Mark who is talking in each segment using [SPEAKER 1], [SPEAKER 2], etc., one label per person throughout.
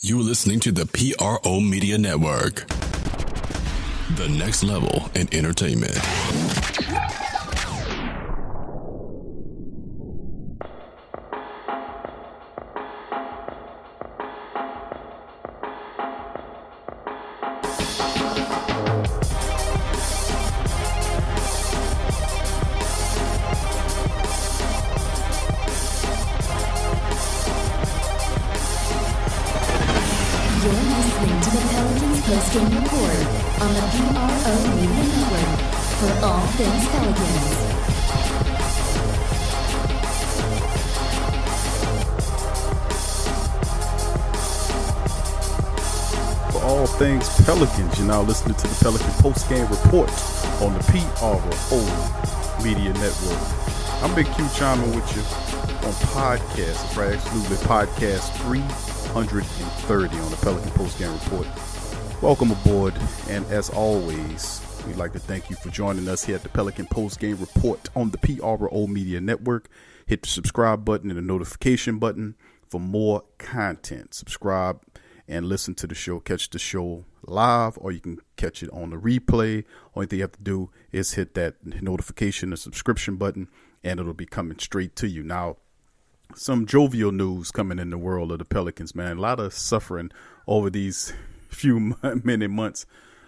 [SPEAKER 1] You're listening to the PRO Media Network, the next level in entertainment.
[SPEAKER 2] You're listening to the Pelicans Postgame Report on the PRO Media Network for all things Pelicans.
[SPEAKER 3] For all things Pelicans, you're now listening to the Pelican Postgame Report on the PRO Media Network. I'm Big Q chiming with you on podcast, right? Absolutely, podcast 330 on the Pelican Postgame Report. Welcome aboard, and as always, we'd like to thank you for joining us here at the Pelican Postgame Report on the PRO Media Network. Hit the subscribe button and the notification button for more content. Subscribe and listen to the show. Catch the show live, or you can catch it on the replay. Only thing you have to do is hit that notification, the subscription button, and it'll be coming straight to you. Now, some jovial news coming in the world of the Pelicans, man. A lot of suffering over these many months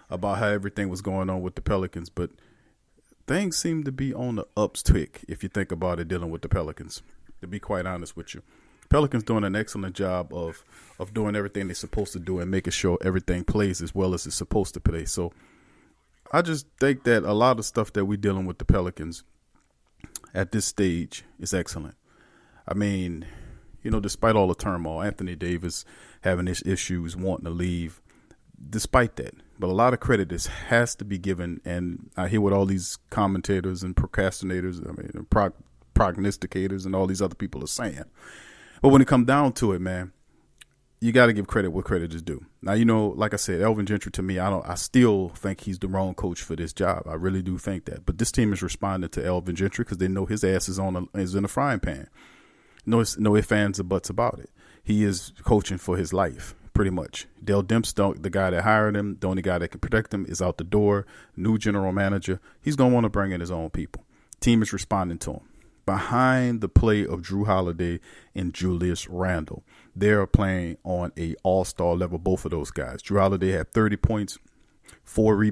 [SPEAKER 3] about how everything was going on with the Pelicans, but things seem to be on the uptick if you think about it, dealing with the Pelicans, to be quite honest with you. Pelicans doing an excellent job of doing everything they're supposed to do and making sure everything plays as well as it's supposed to play. So I just think that a lot of stuff that we're dealing with the Pelicans at this stage is excellent. I mean, you know, despite all the turmoil, Anthony Davis having his issues, wanting to leave, despite that. But a lot of credit has to be given, and I hear what all these commentators and procrastinators, prognosticators and all these other people are saying. But when it comes down to it, man, you got to give credit where credit is due. Now, you know, like I said, Elvin Gentry, to me, I still think he's the wrong coach for this job. I really do think that. But this team is responding to Elvin Gentry because they know his ass is in a frying pan. No ifs, ands, or buts about it. He is coaching for his life, pretty much. Dale Demps, the guy that hired him, the only guy that can protect him, is out the door. New general manager. He's going to want to bring in his own people. Team is responding to him. Behind the play of Drew Holiday and Julius Randle, they are playing on a all-star level, both of those guys. Drew Holiday had 30 points, four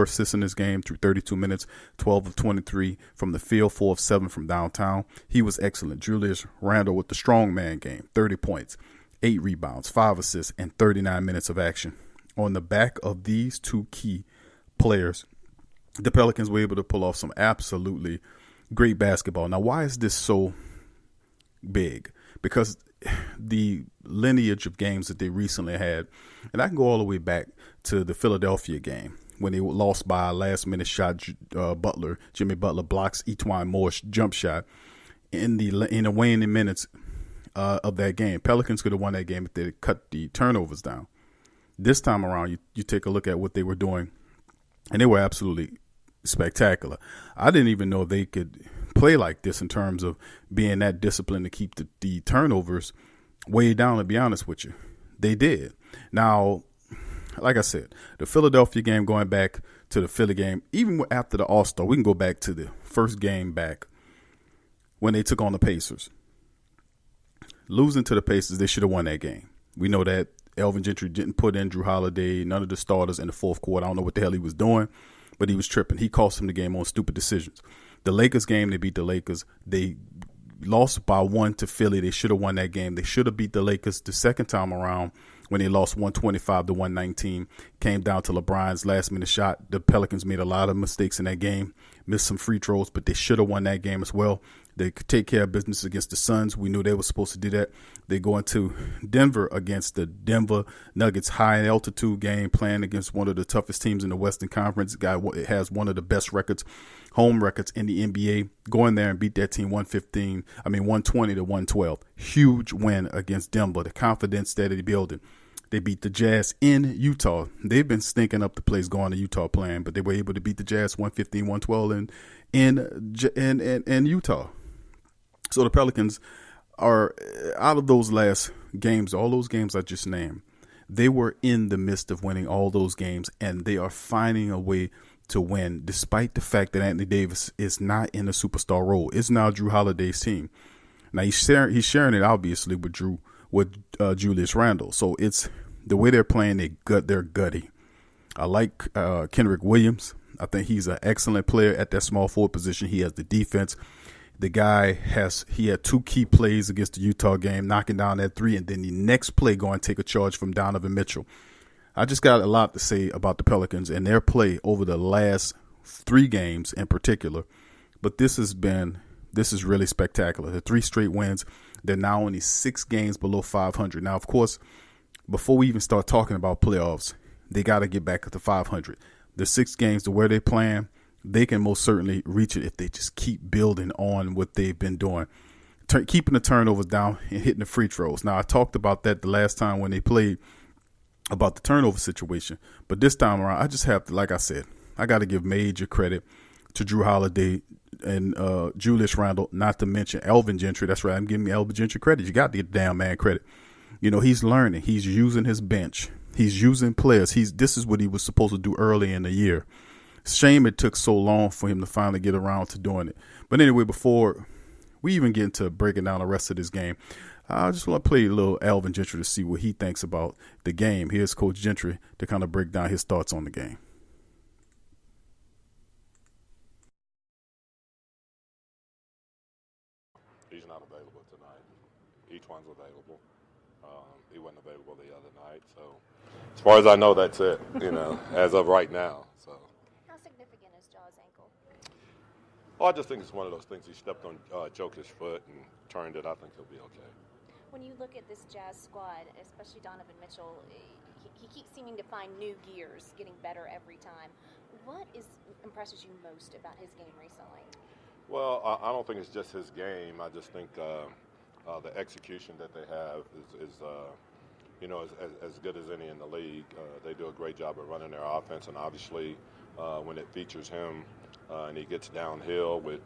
[SPEAKER 3] assists in this game through 32 minutes, 12 of 23 from the field, 4 of 7 from downtown. He was excellent. Julius Randle with the strongman game, 30 points, 8 rebounds, 5 assists, and 39 minutes of action. On the back of these two key players, the Pelicans were able to pull off some absolutely great basketball. Now, why is this so big? Because the lineage of games that they recently had, and I can go all the way back to the Philadelphia game when they lost by a last-minute shot. Jimmy Butler blocks Etwan Moore's jump shot in the waning minutes of that game. Pelicans could have won that game if they cut the turnovers down. This time around, you take a look at what they were doing, and they were absolutely spectacular. I didn't even know they could play like this in terms of being that disciplined to keep the turnovers way down, to be honest with you. They did. Now, like I said, the Philadelphia game, going back to the Philly game, even after the All-Star, we can go back to the first game back when they took on the Pacers. Losing to the Pacers, they should have won that game. We know that Elvin Gentry didn't put in Drew Holiday, none of the starters in the fourth quarter. I don't know what the hell he was doing, but he was tripping. He cost him the game on stupid decisions. The Lakers game, they beat the Lakers. They lost by 1 to Philly. They should have won that game. They should have beat the Lakers the second time around when they lost 125 to 119. Came down to LeBron's last-minute shot. The Pelicans made a lot of mistakes in that game, missed some free throws, but they should have won that game as well. They could take care of business against the Suns. We knew they were supposed to do that. They go into Denver against the Denver Nuggets high-altitude game, playing against one of the toughest teams in the Western Conference. Guy has one of the best home records in the NBA. Go in there and beat that team 120 to 112. Huge win against Denver. The confidence that they're building. They beat the Jazz in Utah. They've been stinking up the place going to Utah playing, but they were able to beat the Jazz 115-112 in Utah. So the Pelicans are, out of those last games, all those games I just named, They were in the midst of winning all those games, and they are finding a way to win, despite the fact that Anthony Davis is not in a superstar role. It's now Drew Holiday's team. Now he's sharing it obviously with Julius Randle. So it's the way they're playing. They're gutty. I like Kenrich Williams. I think he's an excellent player at that small forward position. He has the defense. The guy had 2 key plays against the Utah game, knocking down that 3, and then the next play going to take a charge from Donovan Mitchell. I just got a lot to say about the Pelicans and their play over the last 3 games in particular. But this is really spectacular. The 3 straight wins. They're now only 6 games below 500. Now, of course, before we even start talking about playoffs, they got to get back to 500. The 6 games to where they're playing, they can most certainly reach it if they just keep building on what they've been doing, keeping the turnovers down and hitting the free throws. Now, I talked about that the last time when they played about the turnover situation, but this time around, I just have to, like I said, I got to give major credit to Drew Holiday and Julius Randle, not to mention Elvin Gentry. That's right, I'm giving Elvin Gentry credit. You got to give the damn man credit. You know, he's learning. He's using his bench. He's using players. This is what he was supposed to do early in the year. Shame it took so long for him to finally get around to doing it. But anyway, before we even get into breaking down the rest of this game, I just want to play a little Elvin Gentry to see what he thinks about the game. Here's Coach Gentry to kind of break down his thoughts on the game.
[SPEAKER 4] He's not available tonight. Each one's available. He wasn't available the other night. So as far as I know, that's it, as of right now. So.
[SPEAKER 5] How significant is Jaw's ankle?
[SPEAKER 4] Oh, I just think it's one of those things. He stepped on Joker's foot and turned it. I think he'll be okay.
[SPEAKER 5] When you look at this Jazz squad, especially Donovan Mitchell, he keeps seeming to find new gears, getting better every time. What impresses you most about his game recently?
[SPEAKER 4] Well, I don't think it's just his game. I just think the execution that they have is as good as any in the league. They do a great job of running their offense, and obviously when it features him and he gets downhill with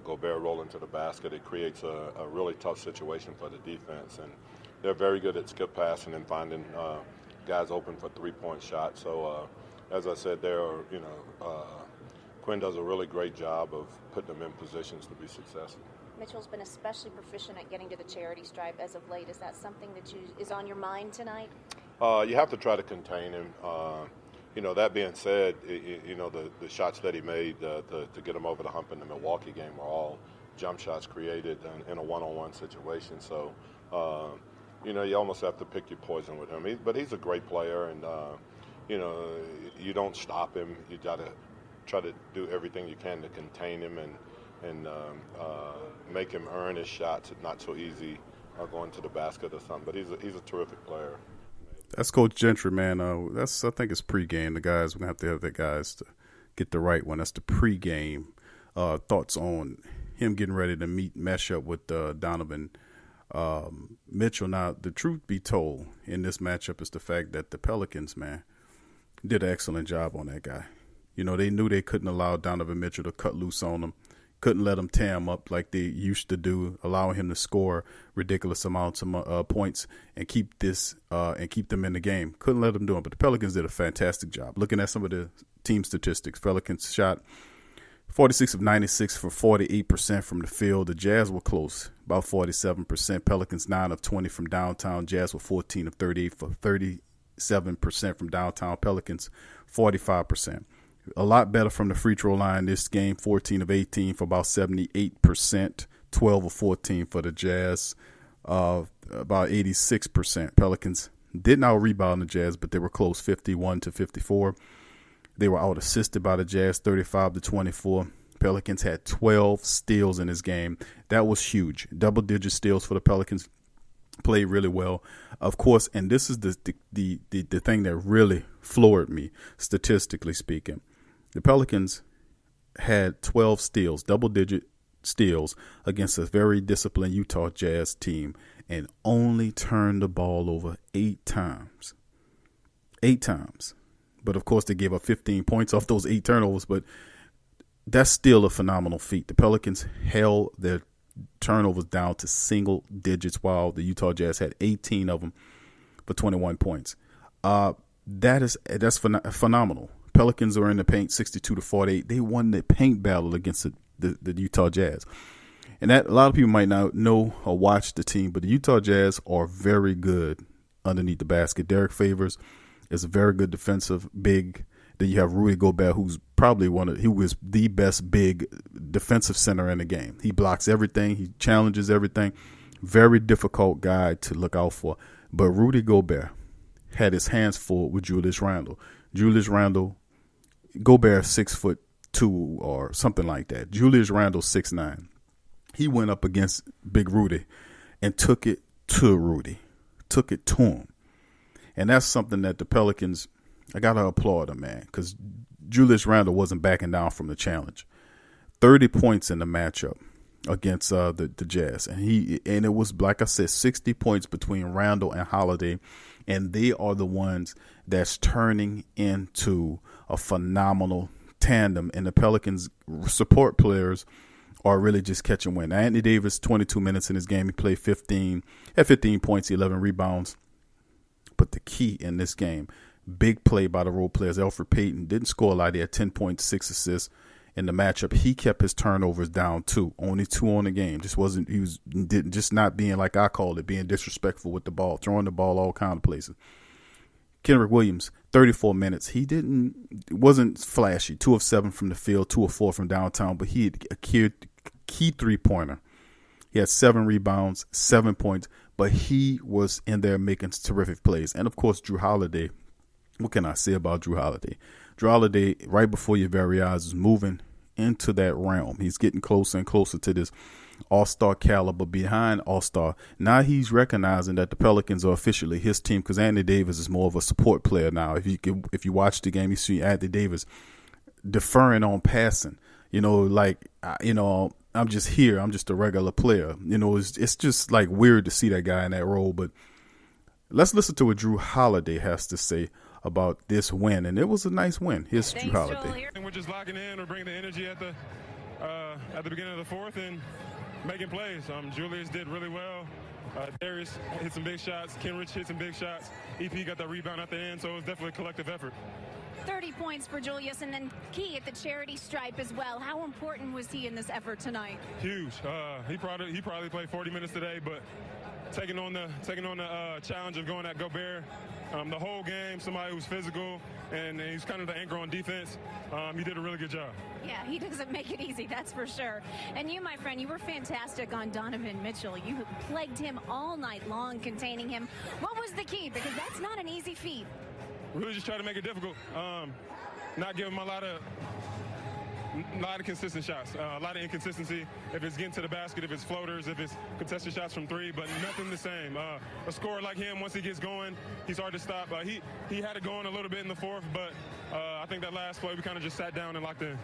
[SPEAKER 4] Gobert rolling to the basket, it creates a really tough situation for the defense. And they're very good at skip passing and finding guys open for three-point shots. So as I said, Quinn does a really great job of putting them in positions to be successful.
[SPEAKER 5] Mitchell's been especially proficient at getting to the charity stripe as of late. Is that something that is on your mind tonight?
[SPEAKER 4] You have to try to contain him. That being said, the shots that he made to get him over the hump in the Milwaukee game were all jump shots created in a one-on-one situation. So, you almost have to pick your poison with him. But he's a great player, and, you don't stop him. You got to try to do everything you can to contain him and make him earn his shots. It's not so easy going to the basket or something, but he's a terrific player.
[SPEAKER 3] That's Coach Gentry, man. I think it's pregame. The guys, we're going to have the guys to get the right one. That's the pregame thoughts on him getting ready to mesh up with Donovan Mitchell. Now, the truth be told in this matchup is the fact that the Pelicans, man, did an excellent job on that guy. They knew they couldn't allow Donovan Mitchell to cut loose on him. Couldn't let him tear him up like they used to do, allowing him to score ridiculous amounts of points and keep them in the game. Couldn't let them do it, but the Pelicans did a fantastic job. Looking at some of the team statistics, Pelicans shot 46 of 96 for 48% from the field. The Jazz were close, about 47%. Pelicans 9 of 20 from downtown. Jazz were 14 of 38 for 37% from downtown. Pelicans 45%. A lot better from the free throw line this game, 14 of 18 for about 78%, 12 of 14 for the Jazz, about 86%. Pelicans didn't out-rebound the Jazz, but they were close, 51 to 54. They were out-assisted by the Jazz, 35 to 24. Pelicans had 12 steals in this game. That was huge. Double-digit steals for the Pelicans. Played really well, of course, and this is the thing that really floored me, statistically speaking. The Pelicans had 12 steals, double-digit steals, against a very disciplined Utah Jazz team, and only turned the ball over 8 times. 8 times. But, of course, they gave up 15 points off those 8 turnovers, but that's still a phenomenal feat. The Pelicans held their turnovers down to single digits while the Utah Jazz had 18 of them for 21 points. That's phenomenal. Pelicans are in the paint 62-48. They won the paint battle against the Utah Jazz. And that a lot of people might not know or watch the team, but the Utah Jazz are very good underneath the basket. Derek Favors is a very good defensive big. Then you have Rudy Gobert, who's probably who is the best big defensive center in the game. He blocks everything. He challenges everything. Very difficult guy to look out for. But Rudy Gobert had his hands full with Julius Randle. Gobert 6'2" or something like that. Julius Randle 6'9". He went up against Big Rudy and took it to Rudy, took it to him. And that's something that the Pelicans, I got to applaud them, man, because Julius Randle wasn't backing down from the challenge. 30 points in the matchup against the Jazz. And it was, like I said, 60 points between Randle and Holiday. And they are the ones that's turning into a phenomenal tandem. And the Pelicans support players are really just catching wind. Anthony Davis, 22 minutes in his game. He played 15 points, 11 rebounds. But the key in this game, big play by the role players. Elfrid Payton didn't score a lot. He had 10 points, 6 assists in the matchup. He kept his turnovers down too. Only 2 on the game. Just not being, like I called it, being disrespectful with the ball, throwing the ball all kind of places. Kendrick Williams, 34 minutes. Wasn't flashy. 2 of 7 from the field, 2 of 4 from downtown, but he had a key 3-pointer. He had 7 rebounds, 7 points, but he was in there making terrific plays. And of course, Drew Holiday. What can I say about Drew Holiday? Drew Holiday, right before your very eyes, is moving into that realm. He's getting closer and closer to this all-star caliber behind all-star. Now he's recognizing that the Pelicans are officially his team because Anthony Davis is more of a support player now. If you watch the game, you see Anthony Davis deferring on passing. I'm just here. I'm just a regular player. It's just like weird to see that guy in that role. But let's listen to what Drew Holiday has to say about this win. And it was a nice win. Here's Drew Holiday.
[SPEAKER 6] We're just locking in. We're bringing the energy at the beginning of the fourth and making plays. Julius did really well. Darius hit some big shots. Kenrich hit some big shots. EP got that rebound at the end, so it was definitely a collective effort.
[SPEAKER 5] 30 points for Julius, and then key at the charity stripe as well. How important was he in this effort tonight?
[SPEAKER 6] Huge. He probably played 40 minutes today, but taking on the challenge of going at Gobert the whole game, somebody who's physical, and he's kind of the anchor on defense. He did a really good job.
[SPEAKER 5] Yeah, he doesn't make it easy, that's for sure. And you, my friend, you were fantastic on Donovan Mitchell. You plagued him all night long, containing him. What was the key? Because that's not an easy feat.
[SPEAKER 6] Really just try to make it difficult. Not give him a lot of consistent shots, a lot of inconsistency. If it's getting to the basket, if it's floaters, if it's contested shots from 3, but nothing the same. A scorer like him, once he gets going, he's hard to stop. He had it going a little bit in the fourth, but I think that last play we kind of just sat down and locked in.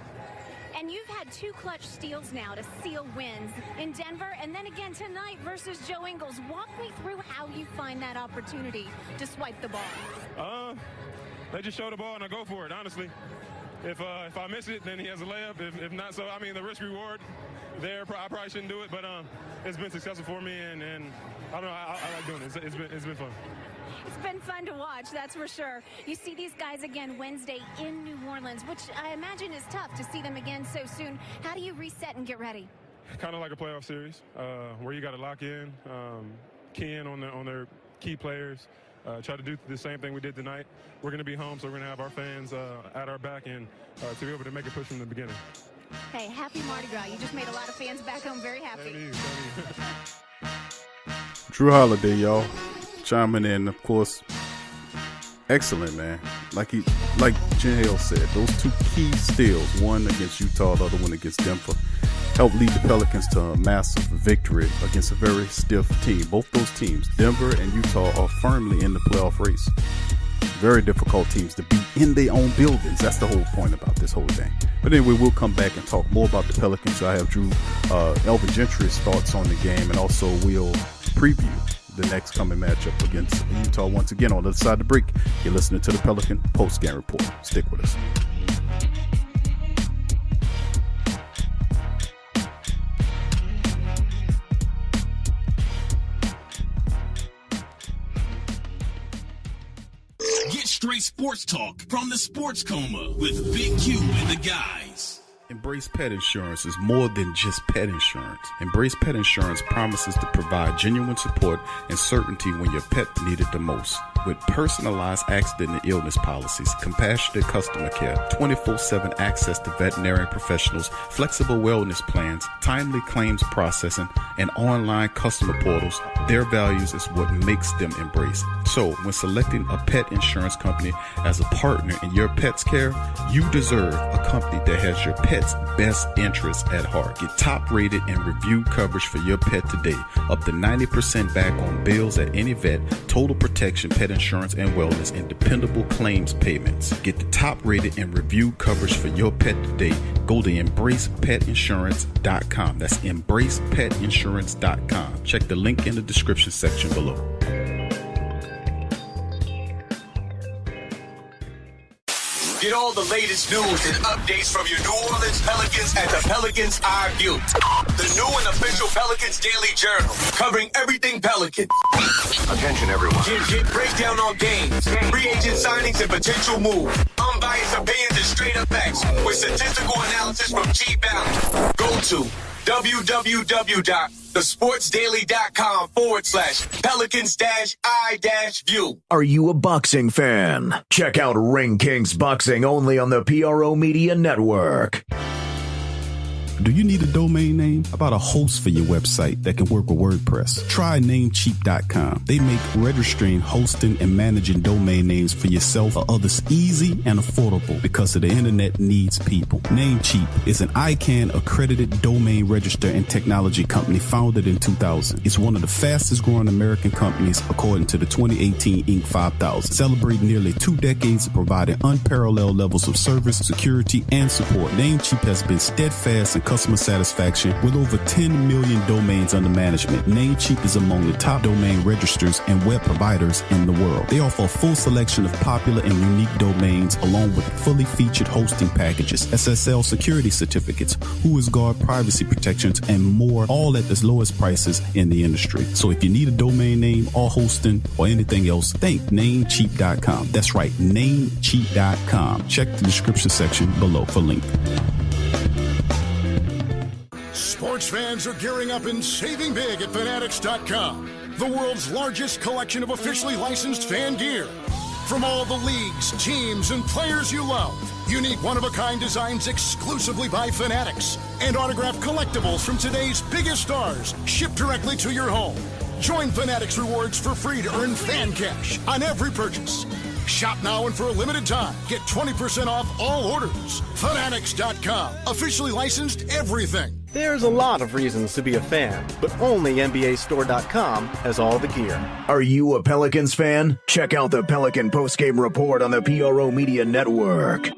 [SPEAKER 5] And you've had 2 clutch steals now to seal wins in Denver and then again tonight versus Joe Ingles. Walk me through how you find that opportunity to swipe the ball.
[SPEAKER 6] They just show the ball and I go for it, honestly. If I miss it, then he has a layup. If not, so I mean the risk reward there, I probably shouldn't do it, but it's been successful for me, and I don't know, I like doing it. It's been fun.
[SPEAKER 5] It's been fun to watch, that's for sure. You see these guys again Wednesday in New Orleans, which I imagine is tough to see them again so soon. How do you reset and get ready?
[SPEAKER 6] Kind of like a playoff series, where you got to lock in, key in on their key players. Try to do the same thing we did tonight. We're going to be home, so we're going to have our fans at our back and to be able to make a push from the beginning.
[SPEAKER 5] Hey, happy Mardi Gras. You just made a lot of fans back home very happy.
[SPEAKER 3] Drew Holiday, y'all, chiming in, of course. Excellent, man. Like Jen Hale said, those 2 key steals, one against Utah, the other one against Denver, helped lead the Pelicans to a massive victory against a very stiff team. Both those teams, Denver and Utah, are firmly in the playoff race. Very difficult teams to beat in their own buildings. That's the whole point about this whole thing. But anyway, we'll come back and talk more about the Pelicans. So I have Elvin Gentry's thoughts on the game, and also we'll preview the next coming matchup against Utah once again on the other side of the break. You're listening to the Pelican Postgame Report. Stick with us.
[SPEAKER 7] Straight sports talk from the Sports Coma with Big Q and the guys.
[SPEAKER 3] Embrace Pet Insurance is more than just pet insurance. Embrace Pet Insurance promises to provide genuine support and certainty when your pet needed the most. With personalized accident and illness policies, compassionate customer care, 24/7 access to veterinary professionals, flexible wellness plans, timely claims processing, and online customer portals, their values is what makes them Embrace. So, when selecting a pet insurance company as a partner in your pet's care, you deserve a company that has your pet's best interests at heart. Get top-rated and reviewed coverage for your pet today. Up to 90% back on bills at any vet, total protection, pet insurance and wellness, and dependable claims payments. Get the top-rated and reviewed coverage for your pet today. Go to embracepetinsurance.com. That's embracepetinsurance.com. Check the link in the description section below.
[SPEAKER 8] Get all the latest news and updates from your New Orleans Pelicans at the Pelicans Eye View, the new and official Pelicans Daily Journal, covering everything Pelican. Attention, everyone. Get breakdown on games, free agent signings, and potential moves. Unbiased opinions and straight up facts with statistical analysis from G Valley. Go to www.thesportsdaily.com/Pelicans-I-View.
[SPEAKER 9] Are you a boxing fan? Check out Ring Kings Boxing only on the PRO Media Network.
[SPEAKER 10] Do you need a domain name? How about a host for your website that can work with WordPress? Try Namecheap.com. They make registering, hosting, and managing domain names for yourself or others easy and affordable because the internet needs people. Namecheap is an ICANN accredited domain register and technology company founded in 2000. It's one of the fastest growing American companies according to the 2018 Inc. 5000, celebrating nearly 2 decades of providing unparalleled levels of service, security, and support. Namecheap has been steadfast in customer satisfaction with over 10 million domains under management. Namecheap is among the top domain registrars and web providers in the world. They offer a full selection of popular and unique domains along with fully featured hosting packages, SSL security certificates, WhoisGuard privacy protections, and more, all at the lowest prices in the industry. So if you need a domain name or hosting or anything else, think Namecheap.com. That's right, Namecheap.com. Check the description section below for link.
[SPEAKER 11] Sports fans are gearing up and saving big at Fanatics.com, the world's largest collection of officially licensed fan gear. From all the leagues, teams, and players you love, unique one-of-a-kind designs exclusively by Fanatics, and autographed collectibles from today's biggest stars shipped directly to your home. Join Fanatics Rewards for free to earn fan cash on every purchase. Shop now and for a limited time, get 20% off all orders. Fanatics.com, officially licensed everything.
[SPEAKER 12] There's a lot of reasons to be a fan, but only NBAStore.com has all the gear.
[SPEAKER 9] Are you a Pelicans fan? Check out the Pelican Postgame Report on the PRO Media Network.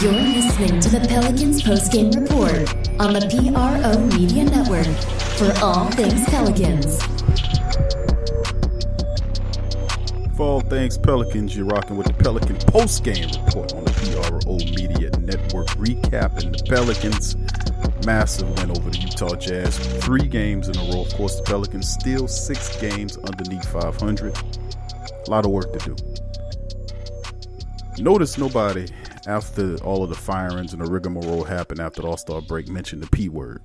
[SPEAKER 2] You're listening to the Pelicans Postgame Report on the PRO Media Network for all things Pelicans.
[SPEAKER 3] For all things Pelicans, you're rocking with the Pelican Postgame Report on the PRO Media Network, recapping the Pelicans' massive win over the Utah Jazz. 3 games in a row. Of course, the Pelicans still 6 games underneath 500. A lot of work to do. Notice nobody, after all of the firings and the rigmarole happened after the All-Star break, mentioned the P word.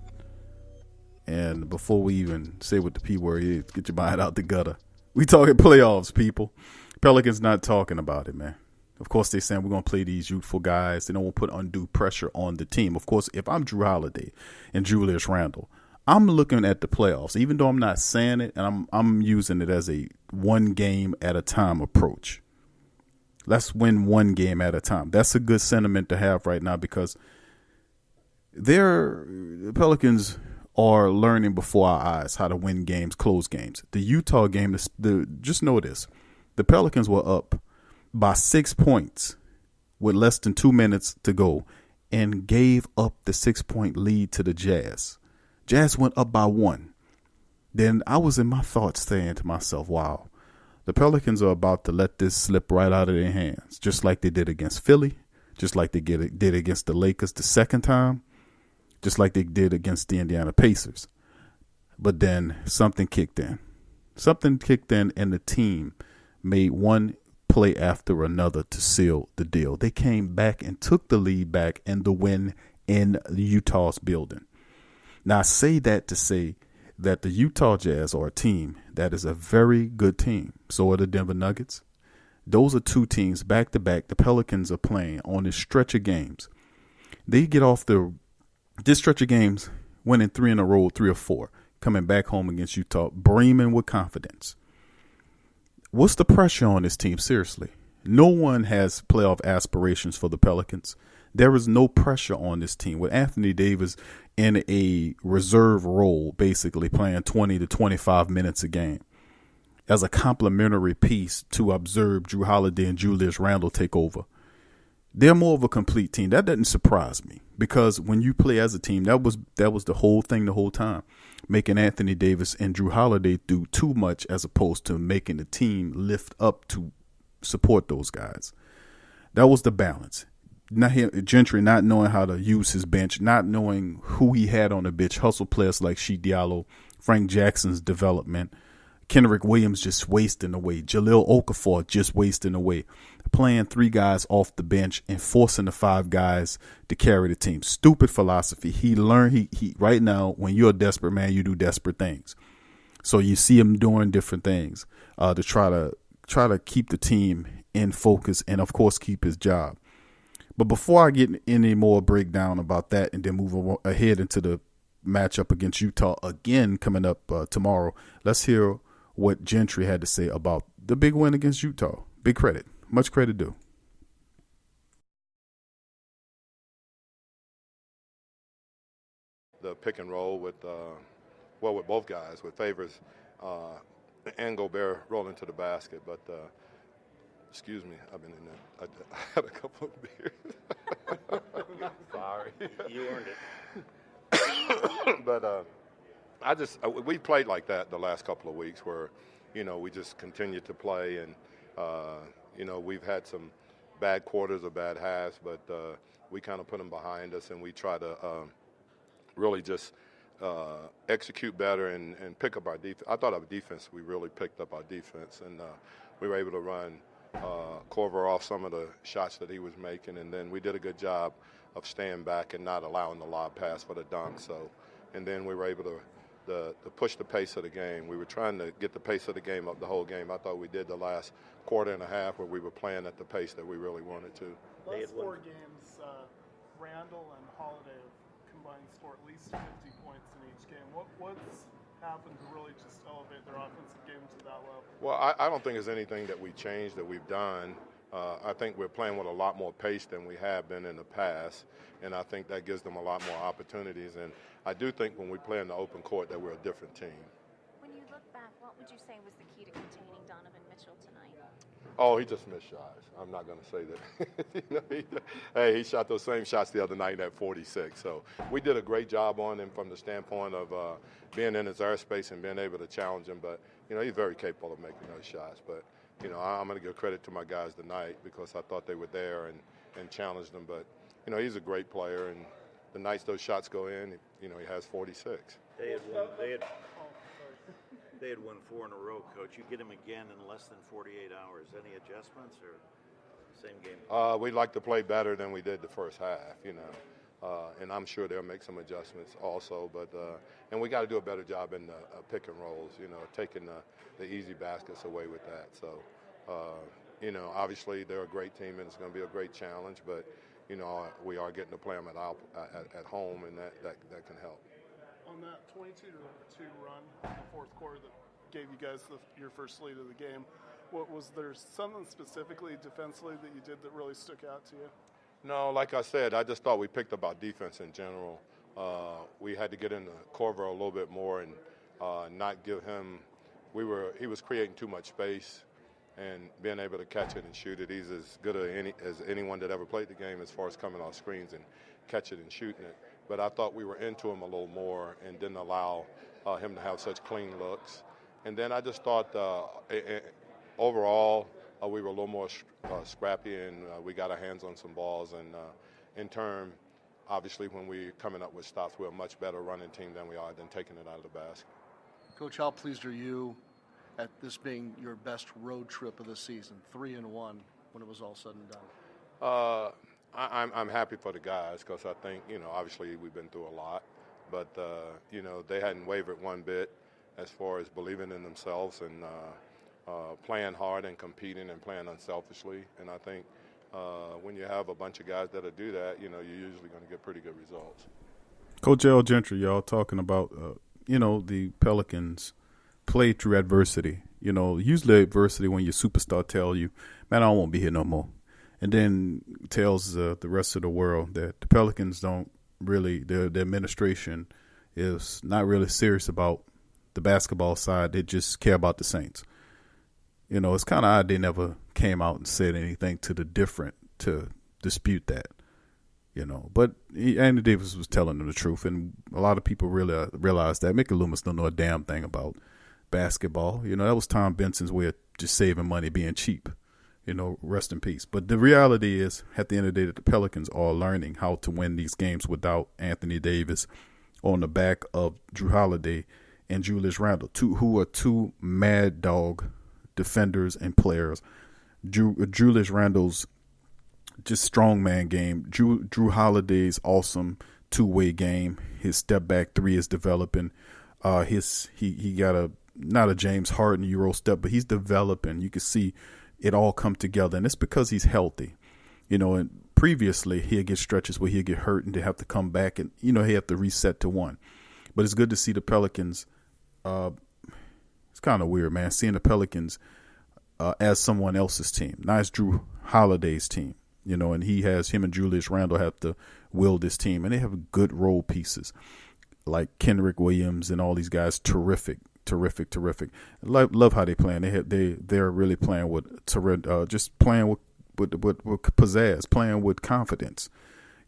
[SPEAKER 3] And before we even say what the P word is, get your mind out the gutter. We talking playoffs, people. Pelicans not talking about it, man. Of course, they're saying we're going to play these youthful guys. They don't want to put undue pressure on the team. Of course, if I'm Drew Holiday and Julius Randle, I'm looking at the playoffs, even though I'm not saying it, and I'm using it as a one game at a time approach. Let's win one game at a time. That's a good sentiment to have right now because the Pelicans are learning before our eyes how to win games, close games. The Utah game, just know this. The Pelicans were up by 6 points with less than 2 minutes to go and gave up the 6-point lead to the Jazz. Jazz went up by 1. Then I was in my thoughts saying to myself, wow, the Pelicans are about to let this slip right out of their hands, just like they did against Philly, just like they did against the Lakers the second time, just like they did against the Indiana Pacers. But then something kicked in. And the team made one play after another to seal the deal. They came back and took the lead back and the win in Utah's building. Now, I say that to say that the Utah Jazz are a team that is a very good team. So are the Denver Nuggets. Those are two teams back to back. The Pelicans are playing on this stretch of games. They get off this stretch of games, winning 3 in a row, 3 or 4, coming back home against Utah, brimming with confidence. What's the pressure on this team? Seriously, no one has playoff aspirations for the Pelicans. There is no pressure on this team with Anthony Davis in a reserve role, basically playing 20 to 25 minutes a game as a complimentary piece to observe Drew Holiday and Julius Randle take over. They're more of a complete team. That doesn't surprise me because when you play as a team, that was the whole thing the whole time, making Anthony Davis and Drew Holiday do too much as opposed to making the team lift up to support those guys. That was the balance. Gentry not knowing how to use his bench, not knowing who he had on the bench, hustle players like Sheet Diallo, Frank Jackson's development, Kenrich Williams just wasting away, Jahlil Okafor just wasting away, playing 3 guys off the bench and forcing the 5 guys to carry the team. Stupid philosophy. He learned he right now, when you're a desperate man, you do desperate things. So you see him doing different things to try to keep the team in focus and, of course, keep his job. But before I get any more breakdown about that and then move ahead into the matchup against Utah again coming up tomorrow, let's hear what Gentry had to say about the big win against Utah. Big credit. Much credit due.
[SPEAKER 4] The pick and roll with both guys, with Favors and Gobert rolling to the basket. But excuse me, I've been in there. I had a couple of beers. Sorry.
[SPEAKER 12] You earned it.
[SPEAKER 4] But we played like that the last couple of weeks where, we just continued to play and, we've had some bad quarters or bad halves, but we kind of put them behind us and we try to really just execute better and pick up our defense. I thought our defense, we really picked up our defense and we were able to run Corver off some of the shots that he was making, and then we did a good job of staying back and not allowing the lob pass for the dunk. So, and then we were able to push the pace of the game. We were trying to get the pace of the game up the whole game. I thought we did the last quarter and a half where we were playing at the pace that we really wanted to.
[SPEAKER 13] Last 4 games, Randall and Holiday have combined to score at least 50 points in each game. What's happened to really just elevate their offensive game to that level?
[SPEAKER 4] Well, I don't think there's anything that we changed that we've done. I think we're playing with a lot more pace than we have been in the past, and I think that gives them a lot more opportunities. And I do think when we play in the open court that we're a different team.
[SPEAKER 5] When you look back, what would you say was the key to containing Donovan Mitchell tonight?
[SPEAKER 4] Oh, he just missed shots. I'm not going to say that. He shot those same shots the other night at 46. So we did a great job on him from the standpoint of being in his airspace and being able to challenge him. But, he's very capable of making those shots. But, I'm going to give credit to my guys tonight because I thought they were there and challenged them. But, he's a great player. And the nights those shots go in, he has 46.
[SPEAKER 14] They had won 4 in a row, Coach. You get him again in less than 48 hours. Any adjustments or same game?
[SPEAKER 4] We'd like to play better than we did the first half, and I'm sure they'll make some adjustments also. But and we got to do a better job in the pick and rolls, taking the easy baskets away with that. So, obviously they're a great team and it's going to be a great challenge. But we are getting to play them at home, and that can help.
[SPEAKER 13] On that 22-2 run in the fourth quarter that gave you guys your first lead of the game, was there something specifically defensively that you did that really stuck out to you?
[SPEAKER 4] No, like I said, I just thought we picked up our defense in general. We had to get into Corver a little bit more and not give him. He was creating too much space, and being able to catch it and shoot it. He's as good as anyone that ever played the game as far as coming off screens and catch it and shooting it. But I thought we were into him a little more and didn't allow him to have such clean looks. And then I just thought overall we were a little more scrappy, and we got our hands on some balls. And in turn, obviously, when we're coming up with stops, we're a much better running team than we are than taking it out of the basket.
[SPEAKER 15] Coach, how pleased are you at this being your best road trip of the season, 3-1 when it was all said and done?
[SPEAKER 4] I'm happy for the guys because I think, obviously we've been through a lot, but, they hadn't wavered one bit as far as believing in themselves and playing hard and competing and playing unselfishly. And I think when you have a bunch of guys that'll do that, you're usually going to get pretty good results.
[SPEAKER 3] Coach L. Gentry, y'all talking about, the Pelicans play through adversity. Usually adversity when your superstar tell you, man, I won't be here no more. And then tells the rest of the world that the Pelicans don't really, the administration is not really serious about the basketball side. They just care about the Saints. It's kind of odd they never came out and said anything to the different to dispute that. But Andy Davis was telling them the truth, and a lot of people really realized that. Mickey Loomis don't know a damn thing about basketball. That was Tom Benson's way of just saving money, being cheap. Rest in peace. But the reality is, at the end of the day, that the Pelicans are learning how to win these games without Anthony Davis on the back of Drew Holiday and Julius Randle, who are two mad dog defenders and players. Julius Randle's just strongman game. Drew Holiday's awesome two-way game. His step-back three is developing. He got not a James Harden Euro step, but he's developing. You can see it all come together, and it's because he's healthy. And previously he'd get stretches where he'd get hurt and they have to come back, and he have to reset to one. But it's good to see the Pelicans. It's kind of weird, man, seeing the Pelicans as someone else's team. Now it's Drew Holiday's team, and him and Julius Randle have to wield this team, and they have good role pieces like Kenrick Williams and all these guys. Terrific. Love how they playing. They're really playing with just playing with pizzazz, playing with confidence.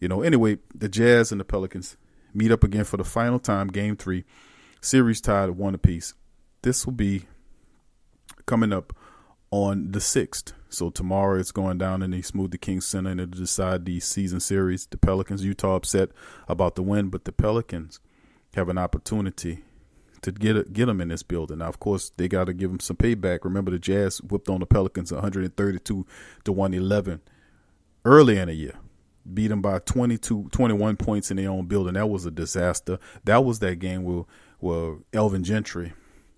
[SPEAKER 3] Anyway, the Jazz and the Pelicans meet up again for the final time, Game 3, series tied at 1 apiece. This will be coming up on the 6th. So tomorrow it's going down in the Smoothie King Center and it'll decide the season series. The Pelicans, Utah upset about the win, but the Pelicans have an opportunity to get them in this building. Now, of course, they got to give them some payback. Remember, the Jazz whipped on the Pelicans 132-111 early in the year. Beat them by 21 points in their own building. That was a disaster. That was that game where Elvin Gentry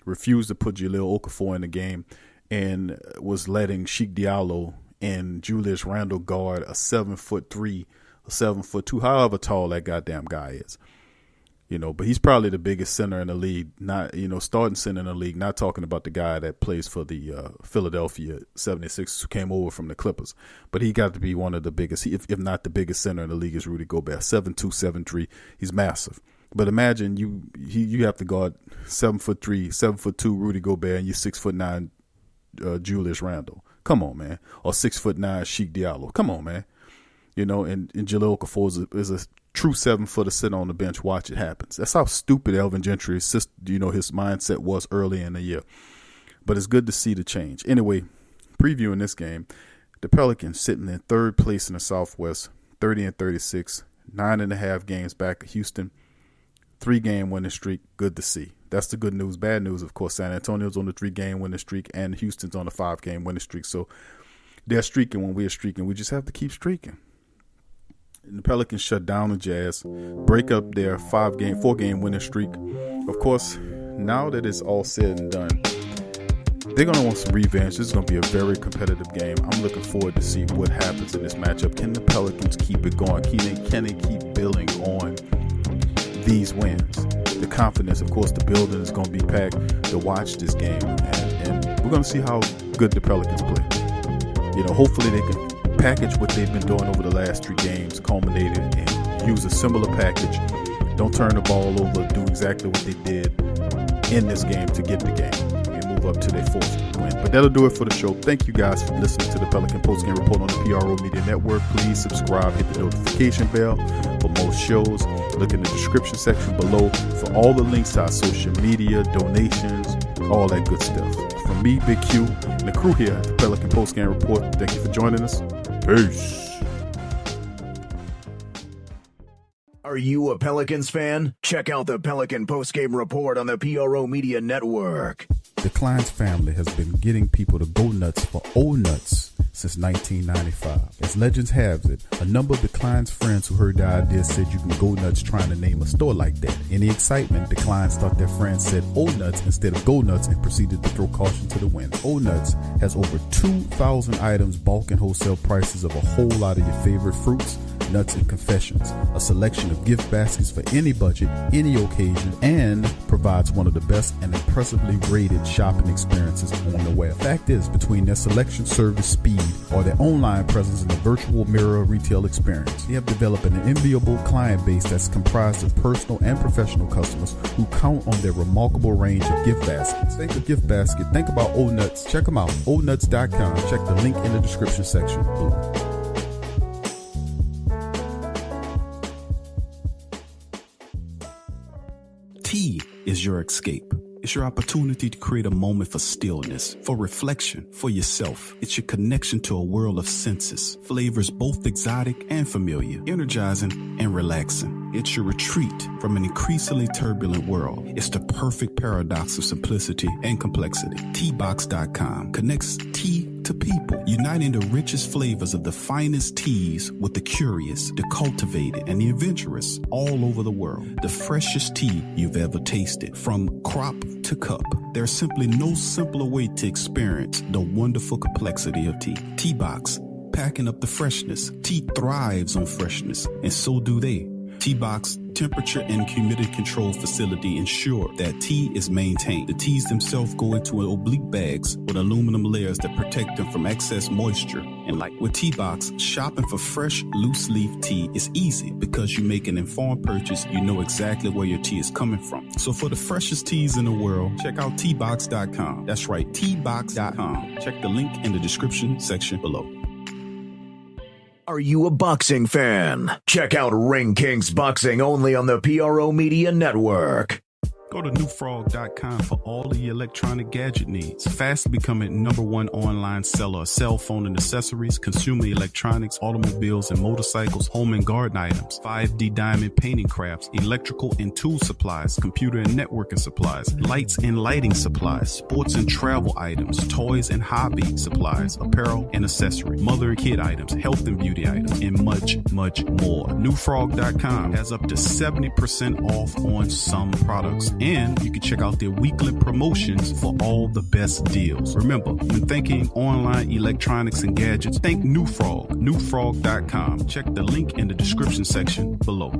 [SPEAKER 3] refused to put Jahlil Okafor in the game and was letting Sheik Diallo and Julius Randle guard a 7'3", a 7'2", however tall that goddamn guy is. But he's probably the biggest center in the league, not, starting center in the league, not talking about the guy that plays for the Philadelphia 76ers who came over from the Clippers. But he got to be one of the biggest, if not the biggest center in the league is Rudy Gobert, 7'2", 7'3". He's massive. But imagine you have to guard 7'3", 7'2" Rudy Gobert and you 6'9" Julius Randle. Come on, man. Or 6'9" Sheik Diallo. Come on, man. And Jahlil Okafor is a true 7-footer sitting on the bench. Watch it happen. That's how stupid Elvin Gentry's his mindset was early in the year. But it's good to see the change. Anyway, previewing this game, the Pelicans sitting in third place in the Southwest, 30-36, 9.5 games back at Houston, 3-game winning streak. Good to see. That's the good news. Bad news, of course, San Antonio's on the 3-game winning streak and Houston's on the 5-game winning streak. So they're streaking when we're streaking. We just have to keep streaking. And the Pelicans shut down the Jazz, break up their 4-game winning streak. Of course, now that it's all said and done, they're going to want some revenge. This is going to be a very competitive game. I'm looking forward to see what happens in this matchup. Can the Pelicans keep it going? Can they keep building on these wins? The confidence, of course, the building is going to be packed to watch this game. And we're going to see how good the Pelicans play. Hopefully they can package what they've been doing over the last 3 games, culminated, and use a similar package. Don't turn the ball over. Do exactly what they did in this game to get the game and move up to their 4th win. But that'll do it for the show. Thank you guys for listening to the Pelican Postgame Report on the PRO Media Network. Please subscribe, hit the notification bell for more shows. Look in the description section below for all the links to our social media, donations, all that good stuff. from me, Big Q, and the crew here at the Pelican Postgame Report, thank you for joining us. Peace.
[SPEAKER 9] Are you a Pelicans fan? Check out the Pelican Postgame Report on the PRO Media Network.
[SPEAKER 10] The Kleins family has been getting people to go nuts for old nuts since 1995. As legends have it, a number of the Kleins friends who heard the idea said you can go nuts trying to name a store like that. In the excitement, the Kleins thought their friends said old nuts instead of go nuts and proceeded to throw caution to the wind. Old Nuts has over 2,000 items, bulk and wholesale prices of a whole lot of your favorite fruits, nuts, and confections, a selection of gift baskets for any budget, any occasion, and provides one of the best and impressively rated shopping experiences on the web. Fact is, between their selection, service, speed, or their online presence in the virtual mirror retail experience, they have developed an enviable client base that's comprised of personal and professional customers who count on their remarkable range of gift baskets. Think of gift basket, think about Old Nuts. Check them out, oldnuts.com. Check the link in the description section below. Tea is your escape. It's your opportunity to create a moment for stillness, for reflection, for yourself. It's your connection to a world of senses, flavors both exotic and familiar, energizing and relaxing. It's your retreat from an increasingly turbulent world. It's the perfect paradox of simplicity and complexity. Teabox.com connects tea to people, uniting the richest flavors of the finest teas with the curious, the cultivated, and the adventurous all over the world. The freshest tea you've ever tasted, from crop to cup. There's simply no simpler way to experience the wonderful complexity of tea. Teabox, packing up the freshness. Tea thrives on freshness, and so do they. Teabox temperature and humidity control facility ensure that tea is maintained. The teas themselves go into oblique bags with aluminum layers that protect them from excess moisture and light. With Teabox, shopping for fresh, loose leaf tea is easy because you make an informed purchase. You know exactly where your tea is coming from. So for the freshest teas in the world, check out Teabox.com. That's right, Teabox.com. Check the link in the description section below.
[SPEAKER 9] Are you a boxing fan? Check out Ring Kings Boxing only on the PRO Media Network.
[SPEAKER 10] Go to newfrog.com for all of your electronic gadget needs. Fast becoming #1 online seller of cell phone and accessories, consumer electronics, automobiles and motorcycles, home and garden items, 5D diamond painting crafts, electrical and tool supplies, computer and networking supplies, lights and lighting supplies, sports and travel items, toys and hobby supplies, apparel and accessories, mother and kid items, health and beauty items, and much, much more. Newfrog.com has up to 70% off on some products. And you can check out their weekly promotions for all the best deals. Remember, when thinking online electronics and gadgets, think New Frog. Newfrog.com. Check the link in the description section below.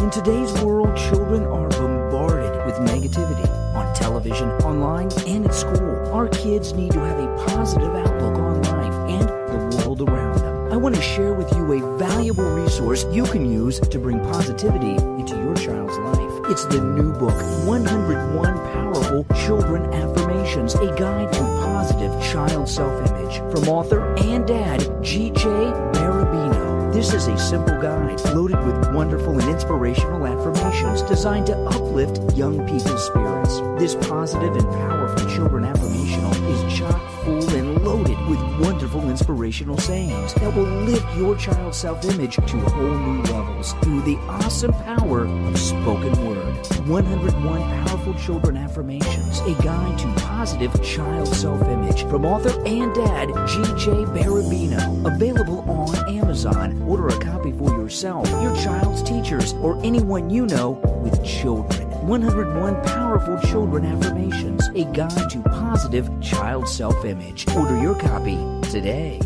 [SPEAKER 16] In today's world, children are bombarded with negativity on television, online, and at school. Our kids need to have a positive outlook on life and the world around them. I want to share with you a valuable resource you can use to bring positivity into your child's life. It's the new book, 101 Powerful Children Affirmations, a guide to positive child self-image, from author and dad, G.J. Barabino. This is a simple guide loaded with wonderful and inspirational affirmations designed to uplift young people's spirits. This positive and powerful children affirmational is chock full and loaded with wonderful inspirational sayings that will lift your child's self-image to whole new levels through the awesome power of spoken word. 101 Powerful Children Affirmations, a guide to positive child self-image, from author and dad G.J. Barabino. Available on Amazon. Order a copy for yourself, your child's teachers, or anyone you know with children. 101 Powerful Children Affirmations, a guide to positive child self-image. Order your copy today.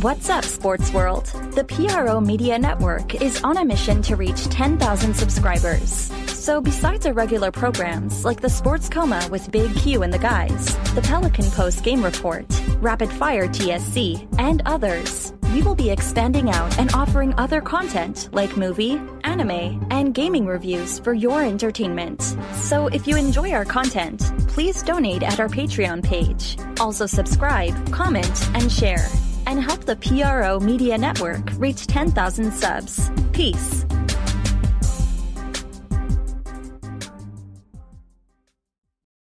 [SPEAKER 17] What's up, Sports World? The PRO Media Network is on a mission to reach 10,000 subscribers. So besides our regular programs like the Sports Coma with Big Q and the guys, the Pelican Postgame Report, Rapid Fire TSC, and others, we will be expanding out and offering other content like movie, anime, and gaming reviews for your entertainment. So if you enjoy our content, please donate at our Patreon page. Also subscribe, comment, and share. and help the PRO Media Network reach 10,000 subs. Peace.